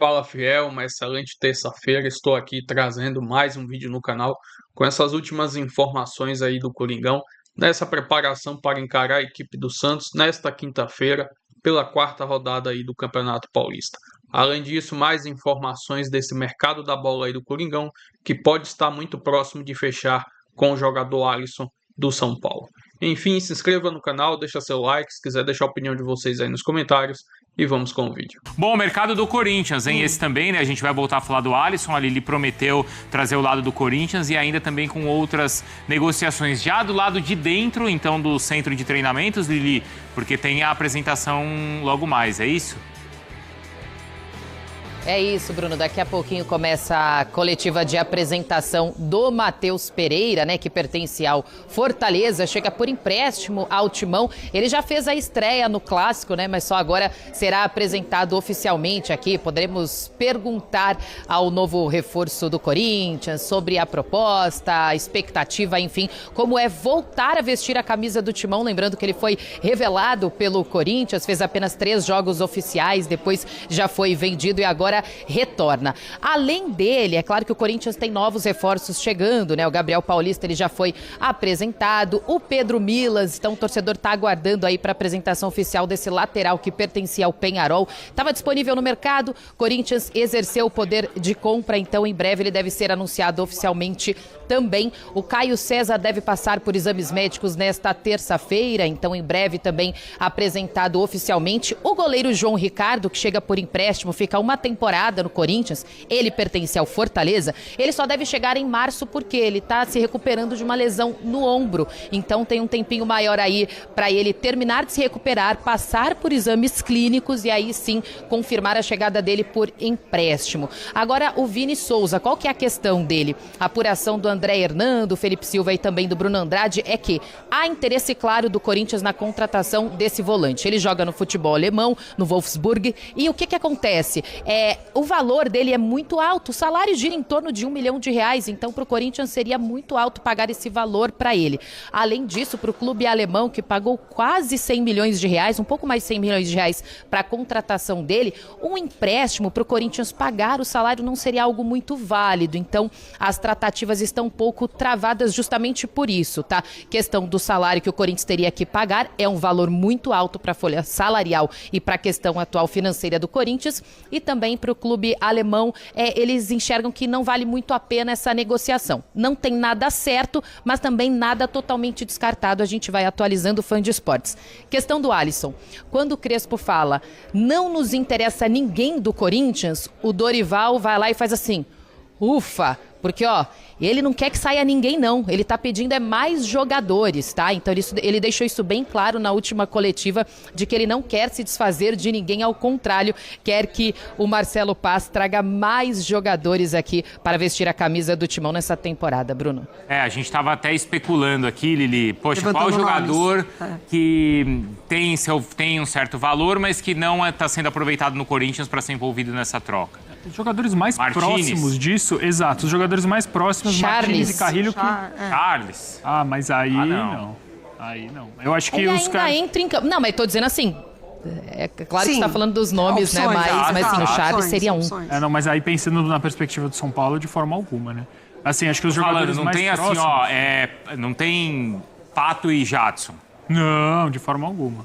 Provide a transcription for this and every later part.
Fala Fiel, uma excelente terça-feira. Estou aqui trazendo mais um vídeo no canal com essas últimas informações aí do Coringão, nessa preparação para encarar a equipe do Santos nesta quinta-feira, pela quarta rodada aí do Campeonato Paulista. Além disso, mais informações desse mercado da bola aí do Coringão, que pode estar muito próximo de fechar com o jogador Alisson do São Paulo. Enfim, se inscreva no canal, deixa seu like, se quiser deixar a opinião de vocês aí nos comentários. E vamos com o vídeo. Bom, o mercado do Corinthians, hein? Esse também, né? A gente vai voltar a falar do Alisson. Ali ele prometeu trazer o lado do Corinthians e ainda também com outras negociações. Já do lado de dentro, então, do centro de treinamentos, Lili, porque tem a apresentação logo mais, é isso? É isso, Bruno. Daqui a pouquinho começa a coletiva de apresentação do Matheus Pereira, né, que pertence ao Fortaleza, chega por empréstimo ao Timão. Ele já fez a estreia no Clássico, né, mas só agora será apresentado oficialmente aqui. Poderemos perguntar ao novo reforço do Corinthians sobre a proposta, a expectativa, enfim, como é voltar a vestir a camisa do Timão. Lembrando que ele foi revelado pelo Corinthians, fez apenas 3 jogos oficiais, depois já foi vendido e agora retorna. Além dele, é claro que o Corinthians tem novos reforços chegando, né? O Gabriel Paulista, ele já foi apresentado. O Pedro Milas, então o torcedor tá aguardando aí para apresentação oficial desse lateral que pertencia ao Peñarol. Estava disponível no mercado, Corinthians exerceu o poder de compra, então em breve ele deve ser anunciado oficialmente também. O Caio César deve passar por exames médicos nesta terça-feira, então em breve também apresentado oficialmente. O goleiro João Ricardo, que chega por empréstimo, fica uma temporada no Corinthians, ele pertence ao Fortaleza, ele só deve chegar em março porque ele está se recuperando de uma lesão no ombro, então tem um tempinho maior aí para ele terminar de se recuperar, passar por exames clínicos e aí sim confirmar a chegada dele por empréstimo. Agora o Vini Souza, qual que é a questão dele? A apuração do André Hernando, do Felipe Silva e também do Bruno Andrade é que há interesse claro do Corinthians na contratação desse volante. Ele joga no futebol alemão, no Wolfsburg, e o que acontece? O valor dele é muito alto, o salário gira em torno de R$1 milhão, então para o Corinthians seria muito alto pagar esse valor para ele. Além disso, para o clube alemão, que pagou quase R$100 milhões, um pouco mais de R$100 milhões para a contratação dele, um empréstimo para o Corinthians pagar o salário não seria algo muito válido, então as tratativas estão um pouco travadas justamente por isso, tá? Questão do salário que o Corinthians teria que pagar é um valor muito alto para a folha salarial e para a questão atual financeira do Corinthians, e também para o clube alemão, eles enxergam que não vale muito a pena essa negociação. Não tem nada certo, mas também nada totalmente descartado. A gente vai atualizando o Fã de Esportes. Questão do Alisson. Quando o Crespo fala, não nos interessa ninguém do Corinthians, o Dorival vai lá e faz assim, ufa, porque ele não quer que saia ninguém não, ele tá pedindo mais jogadores, tá? Então ele deixou isso bem claro na última coletiva, de que ele não quer se desfazer de ninguém, ao contrário, quer que o Marcelo Paz traga mais jogadores aqui para vestir a camisa do Timão nessa temporada, Bruno. A gente tava até especulando aqui, Lili, poxa, qual jogador que tem um certo valor, mas que não está sendo aproveitado no Corinthians para ser envolvido nessa troca? Os jogadores mais próximos disso, exato, os jogadores mais próximos, Martins e Carrilho. Charles. Mas aí não. Aí não. Eu acho que ele os caras... entra em campo. Não, mas tô dizendo assim, é claro que você tá falando dos nomes, opções, né? Mas sim, o Charles seria um. Não, mas aí pensando na perspectiva do São Paulo, de forma alguma, né? Assim, acho que os jogadores não mais tem próximos... não tem Pato e Jadson. Não, de forma alguma.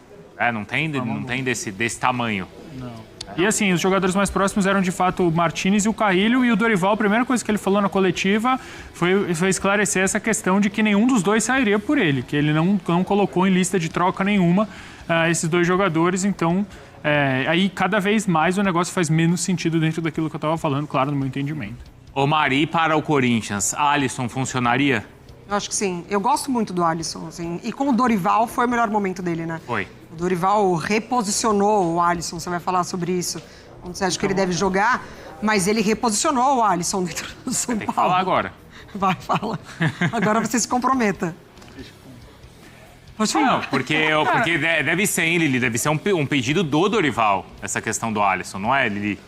Não tem desse tamanho. Não. E assim, os jogadores mais próximos eram de fato o Martins e o Carrilho, e o Dorival, a primeira coisa que ele falou na coletiva foi esclarecer essa questão de que nenhum dos dois sairia por ele, que ele não colocou em lista de troca nenhuma esses dois jogadores, então aí cada vez mais o negócio faz menos sentido dentro daquilo que eu estava falando, claro, no meu entendimento. Ô Mari, para o Corinthians, Alisson funcionaria? Eu acho que sim. Eu gosto muito do Alisson, assim. E com o Dorival foi o melhor momento dele, né? Foi. O Dorival reposicionou o Alisson, você vai falar sobre isso. Quando você acha que ele deve jogar, mas ele reposicionou o Alisson dentro do São Paulo. Tem que falar agora. Vai, fala. Agora você se comprometa. Não, porque deve ser, hein, Lili? Deve ser um pedido do Dorival, essa questão do Alisson, não é, Lili?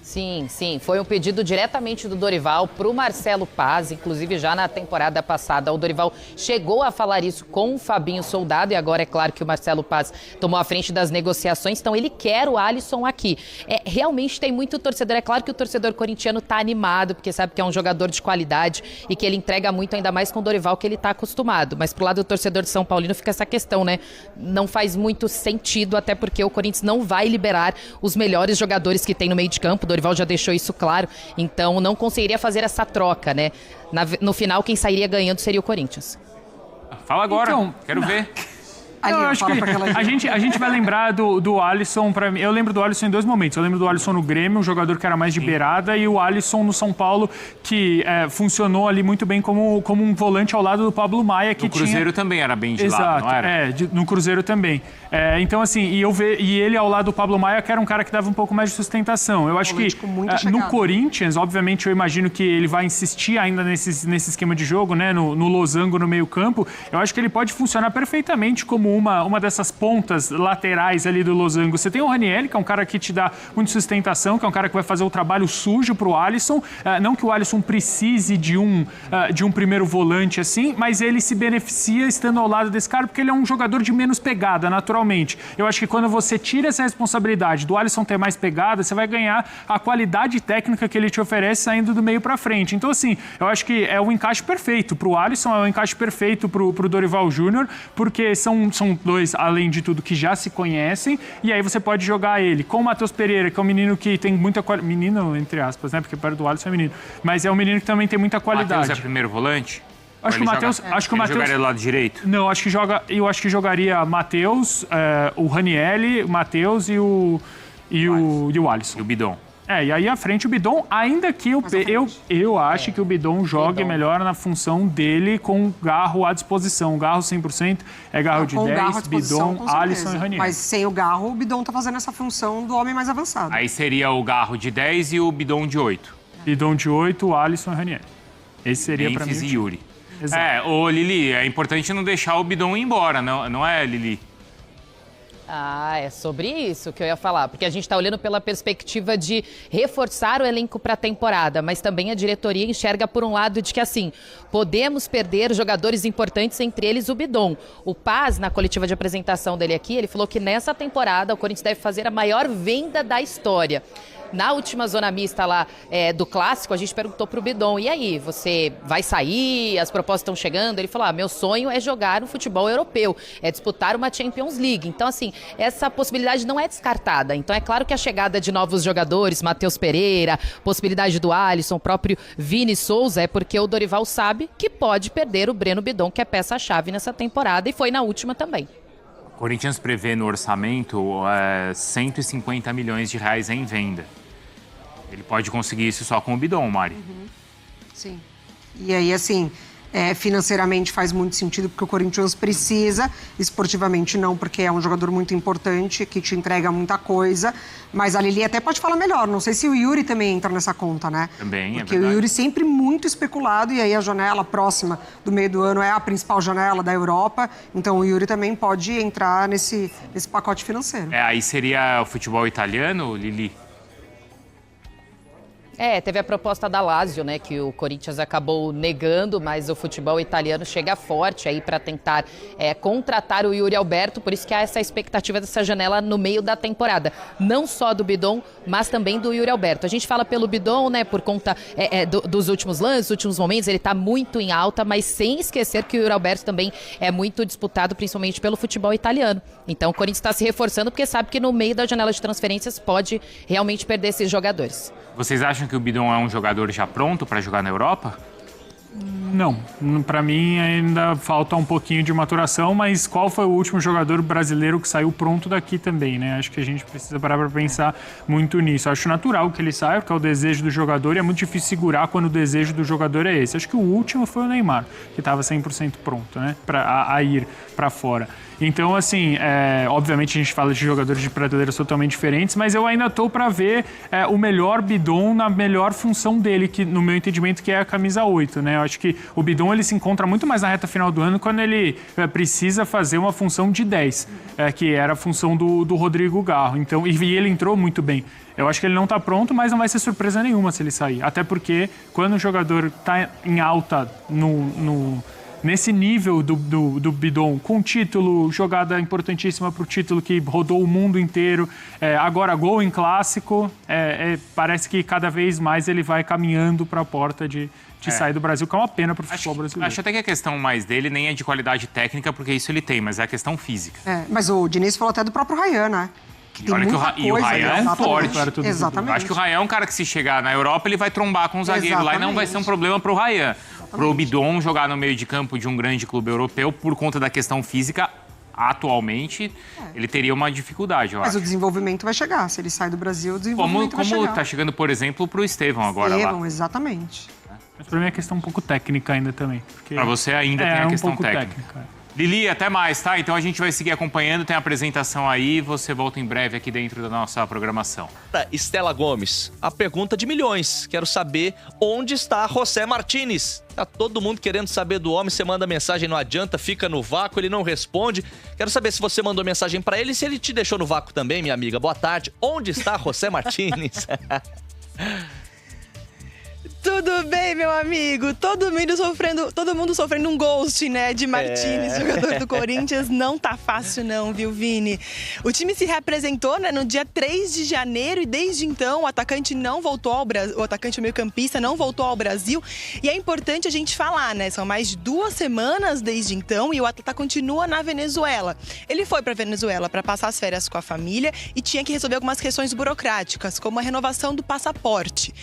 Sim, sim. Foi um pedido diretamente do Dorival para o Marcelo Paz, inclusive já na temporada passada. O Dorival chegou a falar isso com o Fabinho Soldado e agora é claro que o Marcelo Paz tomou a frente das negociações, então ele quer o Alisson aqui. Realmente tem muito torcedor, é claro que o torcedor corintiano está animado, porque sabe que é um jogador de qualidade e que ele entrega muito, ainda mais com o Dorival, que ele está acostumado. Mas pro lado do torcedor de São Paulino fica essa questão, né? Não faz muito sentido, até porque o Corinthians não vai liberar os melhores jogadores que tem no meio de campo. O Dorival já deixou isso claro, então não conseguiria fazer essa troca, né? No final, quem sairia ganhando seria o Corinthians. Fala agora, então, quero ver. Eu acho que a gente vai lembrar do Alisson, pra mim. Eu lembro do Alisson em 2 momentos. Eu lembro do Alisson no Grêmio, um jogador que era mais de beirada, e o Alisson no São Paulo, que funcionou ali muito bem como um volante ao lado do Pablo Maia. Que no Cruzeiro também era bem de Exato, lado, não era? No Cruzeiro também. Então, assim, e ele ao lado do Pablo Maia, que era um cara que dava um pouco mais de sustentação. Eu acho que no Corinthians, obviamente, eu imagino que ele vai insistir ainda nesse esquema de jogo, né? No losango no meio campo. Eu acho que ele pode funcionar perfeitamente como uma dessas pontas laterais ali do losango. Você tem o Ranieri, que é um cara que te dá muita sustentação, que é um cara que vai fazer o trabalho sujo pro Alisson. Não que o Alisson precise de um primeiro volante assim, mas ele se beneficia estando ao lado desse cara, porque ele é um jogador de menos pegada, naturalmente. Eu acho que quando você tira essa responsabilidade do Alisson ter mais pegada, você vai ganhar a qualidade técnica que ele te oferece saindo do meio pra frente. Então, assim, eu acho que é o encaixe perfeito pro Alisson, é o encaixe perfeito pro Dorival Júnior, porque são dois, além de tudo, que já se conhecem, e aí você pode jogar ele com o Matheus Pereira, que é um menino que tem muita qualidade. Menino, entre aspas, né? Porque perto do Alisson é menino. Mas é um menino que também tem muita qualidade. Matheus é primeiro volante? Acho que o Matheus. Jogaria do lado direito? Não, eu acho que jogaria Matheus, o Ranieri, o Matheus e o Alisson. E o Bidon. E aí à frente o Bidon, ainda que eu acho que o Bidon jogue melhor na função dele com o Garro à disposição. O Garro 100% é Garro de 10, Bidon, Alisson e Ranieri. Mas sem o Garro, o Bidon tá fazendo essa função do homem mais avançado. Aí seria o Garro de 10 e o Bidon de 8. Bidon de 8, Alisson e Ranieri. Esse seria para mim. Memphis e Yuri. Exato. Ô Lili, é importante não deixar o Bidon ir embora, não é, Lili? É sobre isso que eu ia falar, porque a gente está olhando pela perspectiva de reforçar o elenco para a temporada, mas também a diretoria enxerga por um lado de que, assim, podemos perder jogadores importantes, entre eles o Bidon. O Paz, na coletiva de apresentação dele aqui, ele falou que nessa temporada o Corinthians deve fazer a maior venda da história. Na última zona mista lá do Clássico, a gente perguntou pro Bidon, e aí, você vai sair? As propostas estão chegando? Ele falou, meu sonho é jogar no futebol europeu, é disputar uma Champions League. Então, assim, essa possibilidade não é descartada. Então, é claro que a chegada de novos jogadores, Matheus Pereira, possibilidade do Alisson, o próprio Vini Souza, é porque o Dorival sabe que pode perder o Breno Bidon, que é peça-chave nessa temporada, e foi na última também. O Corinthians prevê no orçamento 150 milhões de reais em venda. Ele pode conseguir isso só com o Bidon, Mari. Sim. E aí, assim, financeiramente faz muito sentido, porque o Corinthians precisa, esportivamente não, porque é um jogador muito importante, que te entrega muita coisa. Mas a Lili até pode falar melhor. Não sei se o Yuri também entra nessa conta, né? Também, porque é verdade. o Yuri sempre muito especulado, e aí a janela próxima do meio do ano é a principal janela da Europa. Então o Yuri também pode entrar nesse pacote financeiro. Aí seria o futebol italiano, Lili? Teve a proposta da Lazio, né, que o Corinthians acabou negando, mas o futebol italiano chega forte aí para tentar contratar o Yuri Alberto, por isso que há essa expectativa dessa janela no meio da temporada. Não só do Bidon, mas também do Yuri Alberto. A gente fala pelo Bidon, né, por conta dos últimos lances, últimos momentos, ele está muito em alta, mas sem esquecer que o Yuri Alberto também é muito disputado, principalmente pelo futebol italiano. Então o Corinthians está se reforçando porque sabe que no meio da janela de transferências pode realmente perder esses jogadores. Vocês acham que o Bidon é um jogador já pronto para jogar na Europa? Não, para mim ainda falta um pouquinho de maturação, mas qual foi o último jogador brasileiro que saiu pronto daqui também, né? Acho que a gente precisa parar para pensar muito nisso. Acho natural que ele saia, porque é o desejo do jogador, e é muito difícil segurar quando o desejo do jogador é esse. Acho que o último foi o Neymar, que estava 100% pronto, né? A ir para fora. Então, assim, obviamente a gente fala de jogadores de prateleiras totalmente diferentes, mas eu ainda estou para ver o melhor Bidon na melhor função dele, que no meu entendimento que é a camisa 8, né? Eu acho que o Bidon ele se encontra muito mais na reta final do ano quando ele precisa fazer uma função de 10, que era a função do Rodrigo Garro. Então, e ele entrou muito bem. Eu acho que ele não está pronto, mas não vai ser surpresa nenhuma se ele sair. Até porque quando o jogador está em alta nesse nível do Bidon, com título, jogada importantíssima para o título que rodou o mundo inteiro, agora gol em clássico, parece que cada vez mais ele vai caminhando para a porta de sair do Brasil, que é uma pena para o futebol brasileiro. Acho até que a questão mais dele nem é de qualidade técnica, porque isso ele tem, mas é a questão física. Mas o Diniz falou até do próprio Ryan, né? E olha que o Ryan é forte. Exatamente. Acho que o Ryan é um cara que, se chegar na Europa, ele vai trombar com o zagueiro lá e não vai ser um problema para o Ryan. Para o Bidon jogar no meio de campo de um grande clube europeu, por conta da questão física, atualmente, ele teria uma dificuldade, eu acho. Mas o desenvolvimento vai chegar. Se ele sai do Brasil, o desenvolvimento vai chegar. Como está chegando, por exemplo, para o Estevão agora lá. Exatamente. Mas para mim é questão um pouco técnica ainda também. Para você ainda tem a questão um pouco técnica. Lili, até mais, tá? Então a gente vai seguir acompanhando, tem a apresentação aí, você volta em breve aqui dentro da nossa programação. Estela Gomes, a pergunta de milhões. Quero saber onde está José Martínez. Tá todo mundo querendo saber do homem, você manda mensagem, não adianta, fica no vácuo, ele não responde. Quero saber se você mandou mensagem pra ele e se ele te deixou no vácuo também, minha amiga. Boa tarde. Onde está José Martínez? Tudo bem, meu amigo? Todo mundo sofrendo um ghost, né, de Martínez, jogador do Corinthians. Não tá fácil não, viu, Vini? O time se reapresentou, né, no dia 3 de janeiro e desde então o atacante não voltou ao Brasil, o atacante meio-campista não voltou ao Brasil. E é importante a gente falar, né, são mais de 2 semanas desde então e o atleta continua na Venezuela. Ele foi pra Venezuela para passar as férias com a família e tinha que resolver algumas questões burocráticas, como a renovação do passaporte.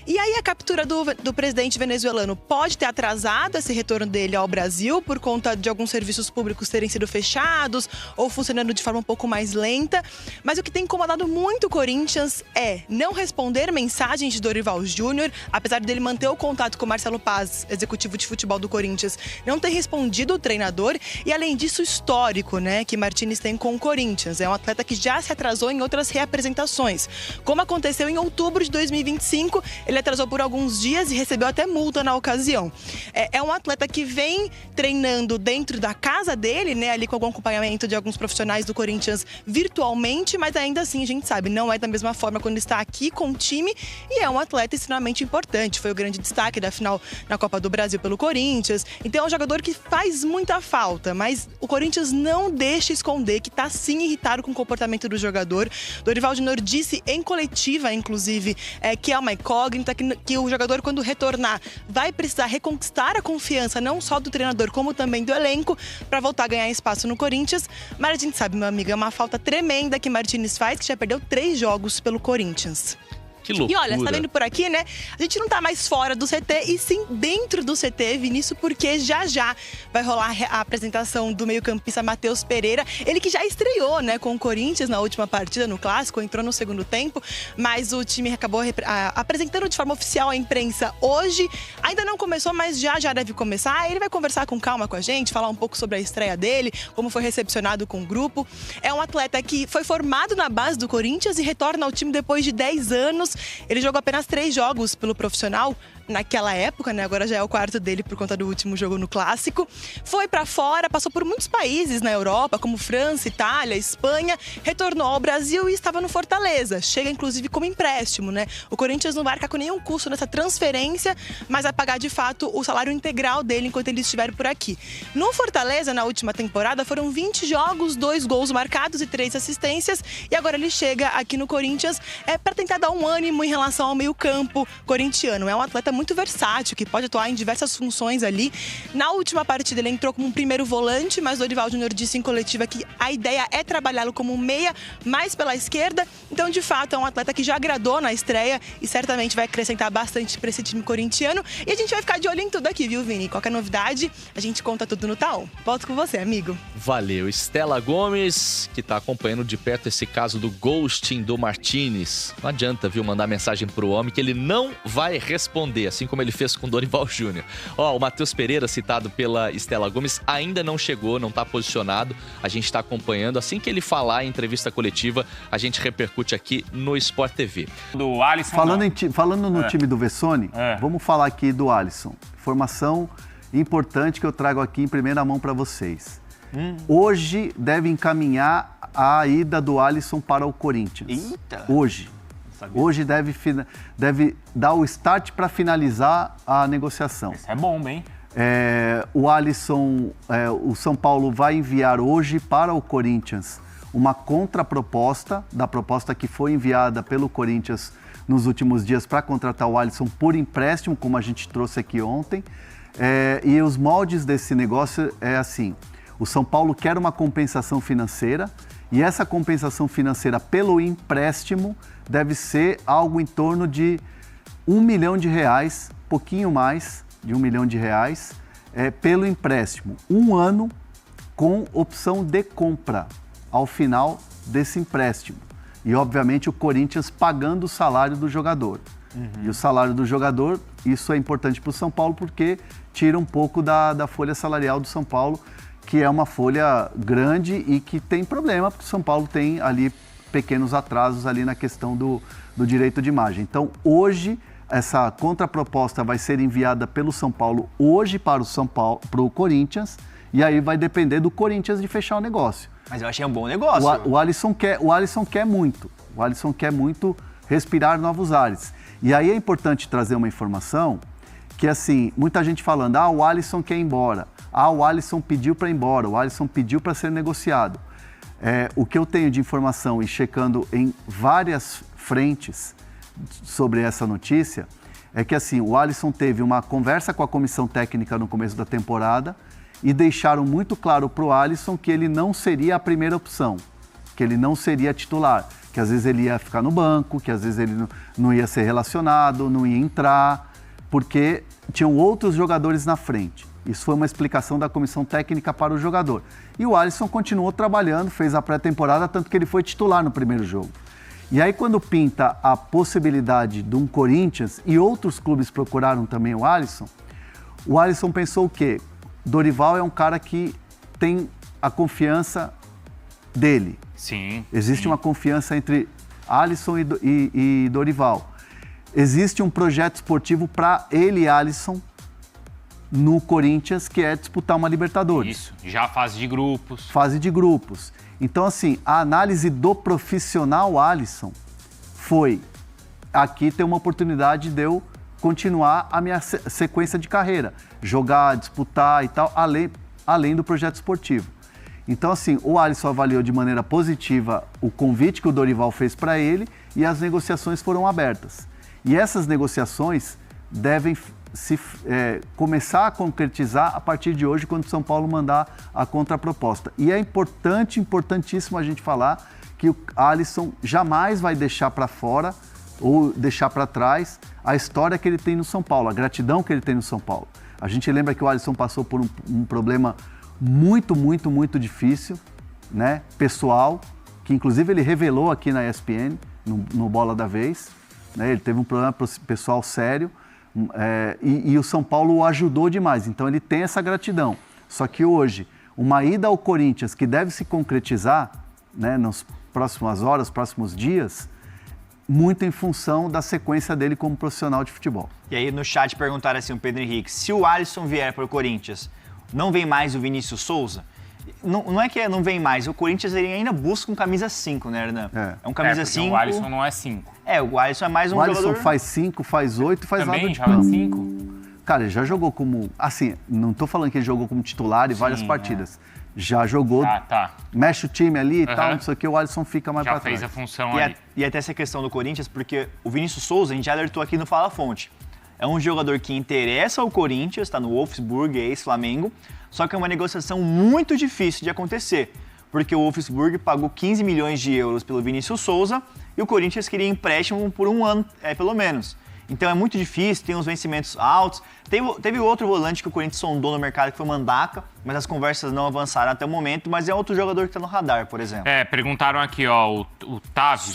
E aí a captura do presidente venezuelano pode ter atrasado esse retorno dele ao Brasil por conta de alguns serviços públicos terem sido fechados ou funcionando de forma um pouco mais lenta. Mas o que tem incomodado muito o Corinthians é não responder mensagens de Dorival Júnior, apesar dele manter o contato com o Marcelo Paz, executivo de futebol do Corinthians, não ter respondido o treinador e, além disso, o histórico, né, que Martínez tem com o Corinthians. É um atleta que já se atrasou em outras reapresentações. Como aconteceu em outubro de 2025, ele atrasou por alguns dias e recebeu até multa na ocasião. É um atleta que vem treinando dentro da casa dele, né, ali com algum acompanhamento de alguns profissionais do Corinthians virtualmente, mas ainda assim a gente sabe, não é da mesma forma quando está aqui com o time e é um atleta extremamente importante. Foi o grande destaque da final na Copa do Brasil pelo Corinthians. Então é um jogador que faz muita falta, mas o Corinthians não deixa esconder que está sim irritado com o comportamento do jogador. Dorival Júnior disse em coletiva, inclusive, que é uma incógnita, que o jogador, quando retornar, vai precisar reconquistar a confiança não só do treinador, como também do elenco, para voltar a ganhar espaço no Corinthians. Mas a gente sabe, meu amigo, é uma falta tremenda que Martínez faz, que já perdeu 3 jogos pelo Corinthians. Que loucura. E olha, você tá vendo por aqui, né? A gente não tá mais fora do CT e sim dentro do CT, Vinícius, porque já vai rolar a apresentação do meio-campista Matheus Pereira. Ele que já estreou, né, com o Corinthians na última partida, no Clássico, entrou no segundo tempo, mas o time acabou apresentando de forma oficial à imprensa hoje. Ainda não começou, mas já deve começar. Ele vai conversar com calma com a gente, falar um pouco sobre a estreia dele, como foi recepcionado com o grupo. É um atleta que foi formado na base do Corinthians e retorna ao time depois de 10 anos. Ele jogou apenas 3 jogos pelo profissional naquela época, né? Agora já é o 4º dele por conta do último jogo no Clássico. Foi pra fora, passou por muitos países na Europa, como França, Itália, Espanha, retornou ao Brasil e estava no Fortaleza. Chega inclusive como empréstimo, né? O Corinthians não vai arcar com nenhum custo nessa transferência, mas vai pagar de fato o salário integral dele enquanto ele estiver por aqui. No Fortaleza, na última temporada, foram 20 jogos, 2 gols marcados e 3 assistências, e agora ele chega aqui no Corinthians para tentar dar um ânimo em relação ao meio-campo corintiano. É um atleta muito versátil, que pode atuar em diversas funções ali. Na última partida ele entrou como um primeiro volante, mas o Dorival Júnior disse em coletiva que a ideia é trabalhá-lo como um meia, mais pela esquerda. Então, de fato, é um atleta que já agradou na estreia e certamente vai acrescentar bastante para esse time corintiano. E a gente vai ficar de olho em tudo aqui, viu, Vini? Qualquer novidade, a gente conta tudo no Tal. Volto com você, amigo. Valeu. Estela Gomes, que tá acompanhando de perto esse caso do ghosting do Martínez. Não adianta, viu, mandar mensagem pro homem que ele não vai responder, assim como ele fez com o Dorival Júnior. O Matheus Pereira, citado pela Estela Gomes, ainda não chegou, não tá posicionado. A gente tá acompanhando. Assim que ele falar em entrevista coletiva, a gente repercute aqui no Sport TV. Do Alisson, falando no time do Vessone, vamos falar aqui do Alisson. Informação importante que eu trago aqui em primeira mão para vocês. Hoje deve encaminhar a ida do Alisson para o Corinthians. Eita! Hoje deve dar o start para finalizar a negociação. Isso é bom, hein? O Alisson, o São Paulo vai enviar hoje para o Corinthians uma contraproposta da proposta que foi enviada pelo Corinthians nos últimos dias para contratar o Alisson por empréstimo, como a gente trouxe aqui ontem. E os moldes desse negócio é assim: o São Paulo quer uma compensação financeira e essa compensação financeira pelo empréstimo deve ser algo em torno de R$1 milhão, pouquinho mais de R$1 milhão, pelo empréstimo. 1 ano com opção de compra ao final desse empréstimo. E, obviamente, o Corinthians pagando o salário do jogador. E o salário do jogador, isso é importante para o São Paulo porque tira um pouco da folha salarial do São Paulo, que é uma folha grande e que tem problema, porque o São Paulo tem ali pequenos atrasos ali na questão do direito de imagem. Então, hoje, essa contraproposta vai ser enviada pelo São Paulo hoje para o Corinthians, e aí vai depender do Corinthians de fechar o negócio. Mas eu achei um bom negócio. O Alisson quer muito. O Alisson quer muito respirar novos ares. E aí é importante trazer uma informação que, assim, muita gente falando, o Alisson quer ir embora. O Alisson pediu para ir embora, o Alisson pediu para ser negociado. O que eu tenho de informação e checando em várias frentes sobre essa notícia é que, assim, o Alisson teve uma conversa com a comissão técnica no começo da temporada e deixaram muito claro para o Alisson que ele não seria a primeira opção, que ele não seria titular, que às vezes ele ia ficar no banco, que às vezes ele não ia ser relacionado, não ia entrar, porque tinham outros jogadores na frente. Isso foi uma explicação da comissão técnica para o jogador. E o Alisson continuou trabalhando, fez a pré-temporada, tanto que ele foi titular no primeiro jogo. E aí, quando pinta a possibilidade de um Corinthians, e outros clubes procuraram também o Alisson pensou o quê? Dorival é um cara que tem a confiança dele. Sim. Existe uma confiança entre Alisson e Dorival. Existe um projeto esportivo para ele, Alisson, no Corinthians, que é disputar uma Libertadores. Isso, já fase de grupos. Fase de grupos. Então, assim, a análise do profissional Alisson foi: aqui tem uma oportunidade de eu continuar a minha sequência de carreira, jogar, disputar e tal, além do projeto esportivo. Então, assim, o Alisson avaliou de maneira positiva o convite que o Dorival fez para ele e as negociações foram abertas. E essas negociações devem começar a concretizar a partir de hoje, quando o São Paulo mandar a contraproposta. E é importantíssimo a gente falar que o Alisson jamais vai deixar para fora ou deixar para trás a história que ele tem no São Paulo, a gratidão que ele tem no São Paulo. A gente lembra que o Alisson passou por um problema muito, muito, muito difícil, né, pessoal, que inclusive ele revelou aqui na ESPN, no Bola da Vez, né, ele teve um problema pessoal sério, e o São Paulo o ajudou demais, então ele tem essa gratidão. Só que hoje, uma ida ao Corinthians que deve se concretizar, né, nas próximas horas, próximos dias, muito em função da sequência dele como profissional de futebol. E aí no chat perguntaram assim, o Pedro Henrique, se o Alisson vier para o Corinthians, não vem mais o Vinícius Souza? Não é que não vem mais, o Corinthians ele ainda busca um camisa 5, né, Hernan? É um camisa 5. O Alisson não é 5. O Alisson é mais um jogador... O Alisson faz 5, faz 8, faz nada de campo. Também joga 5? Cara, ele já jogou como... Assim, não tô falando que ele jogou como titular em várias partidas. Já jogou, mexe o time ali e tal, não sei o que, o Alisson fica mais pra trás. Já fez a função ali. E até essa questão do Corinthians, porque o Vinícius Souza, a gente já alertou aqui no Fala Fonte, é um jogador que interessa ao Corinthians, tá no Wolfsburg, ex-Flamengo, só que é uma negociação muito difícil de acontecer, porque o Wolfsburg pagou 15 milhões de euros pelo Vinícius Souza e o Corinthians queria empréstimo por 1 ano, pelo menos. Então é muito difícil, tem uns vencimentos altos. Teve outro volante que o Corinthians sondou no mercado, que foi o Mandaca, mas as conversas não avançaram até o momento, mas é outro jogador que está no radar, por exemplo. Perguntaram aqui, o Tavi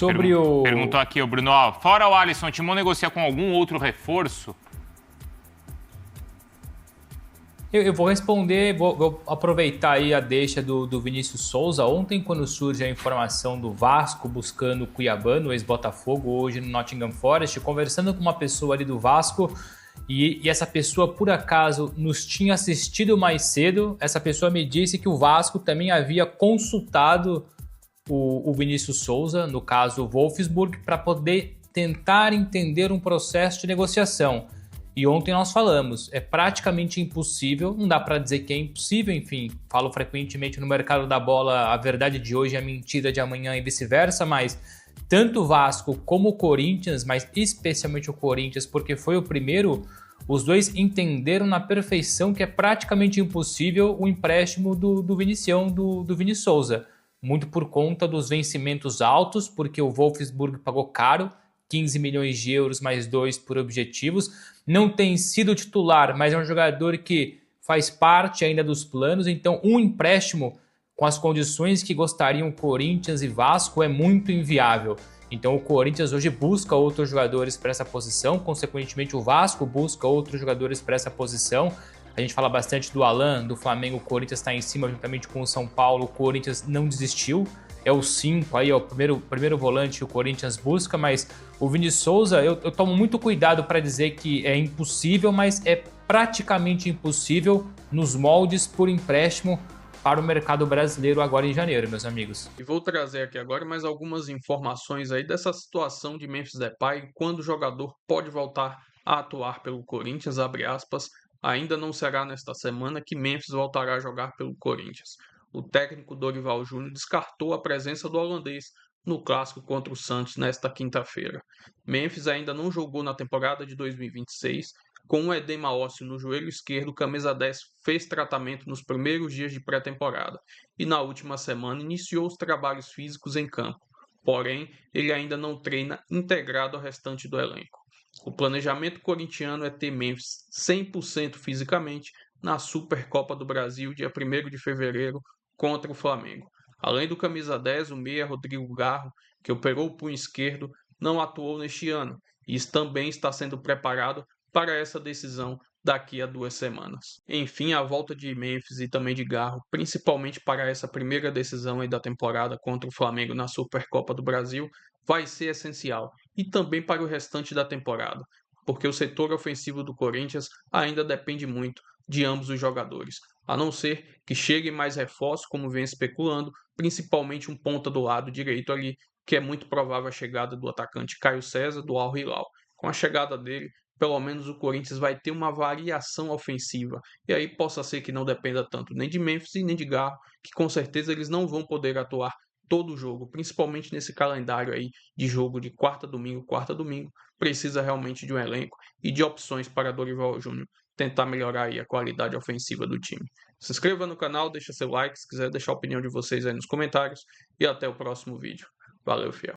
perguntou aqui, o Bruno, fora o Alisson, o Timão negocia com algum outro reforço? Eu vou responder, vou aproveitar aí a deixa do Vinícius Souza. Ontem, quando surge a informação do Vasco buscando o Cuiabá, no ex-Botafogo, hoje no Nottingham Forest, conversando com uma pessoa ali do Vasco, e essa pessoa, por acaso, nos tinha assistido mais cedo. Essa pessoa me disse que o Vasco também havia consultado o Vinícius Souza, no caso o Wolfsburg, para poder tentar entender um processo de negociação. E ontem nós falamos, é praticamente impossível, não dá para dizer que é impossível, enfim, falo frequentemente no mercado da bola, a verdade de hoje é a mentira de amanhã e vice-versa, mas tanto o Vasco como o Corinthians, mas especialmente o Corinthians, porque foi o primeiro, os dois entenderam na perfeição que é praticamente impossível o empréstimo do Vinicião, do Vini Souza. Muito por conta dos vencimentos altos, porque o Wolfsburg pagou caro, 15 milhões de euros mais 2 por objetivos. Não tem sido titular, mas é um jogador que faz parte ainda dos planos, então um empréstimo com as condições que gostariam Corinthians e Vasco é muito inviável. Então o Corinthians hoje busca outros jogadores para essa posição, consequentemente o Vasco busca outros jogadores para essa posição. A gente fala bastante do Alan, do Flamengo, o Corinthians está em cima juntamente com o São Paulo, o Corinthians não desistiu. É o 5 aí, é o primeiro volante que o Corinthians busca, mas o Vini Souza, eu tomo muito cuidado para dizer que é impossível, mas é praticamente impossível nos moldes por empréstimo para o mercado brasileiro agora em janeiro, meus amigos. E vou trazer aqui agora mais algumas informações aí dessa situação de Memphis Depay, quando o jogador pode voltar a atuar pelo Corinthians, abre aspas, ainda não será nesta semana que Memphis voltará a jogar pelo Corinthians. O técnico Dorival Júnior descartou a presença do holandês no clássico contra o Santos nesta quinta-feira. Memphis ainda não jogou na temporada de 2026. Com um edema ósseo no joelho esquerdo, o camisa 10 fez tratamento nos primeiros dias de pré-temporada e na última semana iniciou os trabalhos físicos em campo. Porém, ele ainda não treina integrado ao restante do elenco. O planejamento corintiano é ter Memphis 100% fisicamente na Supercopa do Brasil, dia 1º de fevereiro, contra o Flamengo. Além do camisa 10, o meia Rodrigo Garro, que operou o punho esquerdo, não atuou neste ano e também está sendo preparado para essa decisão daqui a 2 semanas. Enfim, a volta de Memphis e também de Garro, principalmente para essa primeira decisão aí da temporada contra o Flamengo na Supercopa do Brasil, vai ser essencial e também para o restante da temporada, porque o setor ofensivo do Corinthians ainda depende muito de ambos os jogadores, a não ser que cheguem mais reforços, como vem especulando, principalmente um ponta do lado direito ali, que é muito provável a chegada do atacante Caio César, do Al Hilal. Com a chegada dele, pelo menos o Corinthians vai ter uma variação ofensiva, e aí possa ser que não dependa tanto nem de Memphis e nem de Garro, que com certeza eles não vão poder atuar todo o jogo, principalmente nesse calendário aí de jogo de quarta domingo, precisa realmente de um elenco e de opções para Dorival Júnior tentar melhorar aí a qualidade ofensiva do time. Se inscreva no canal, deixa seu like, se quiser deixar a opinião de vocês aí nos comentários e até o próximo vídeo. Valeu, fiel.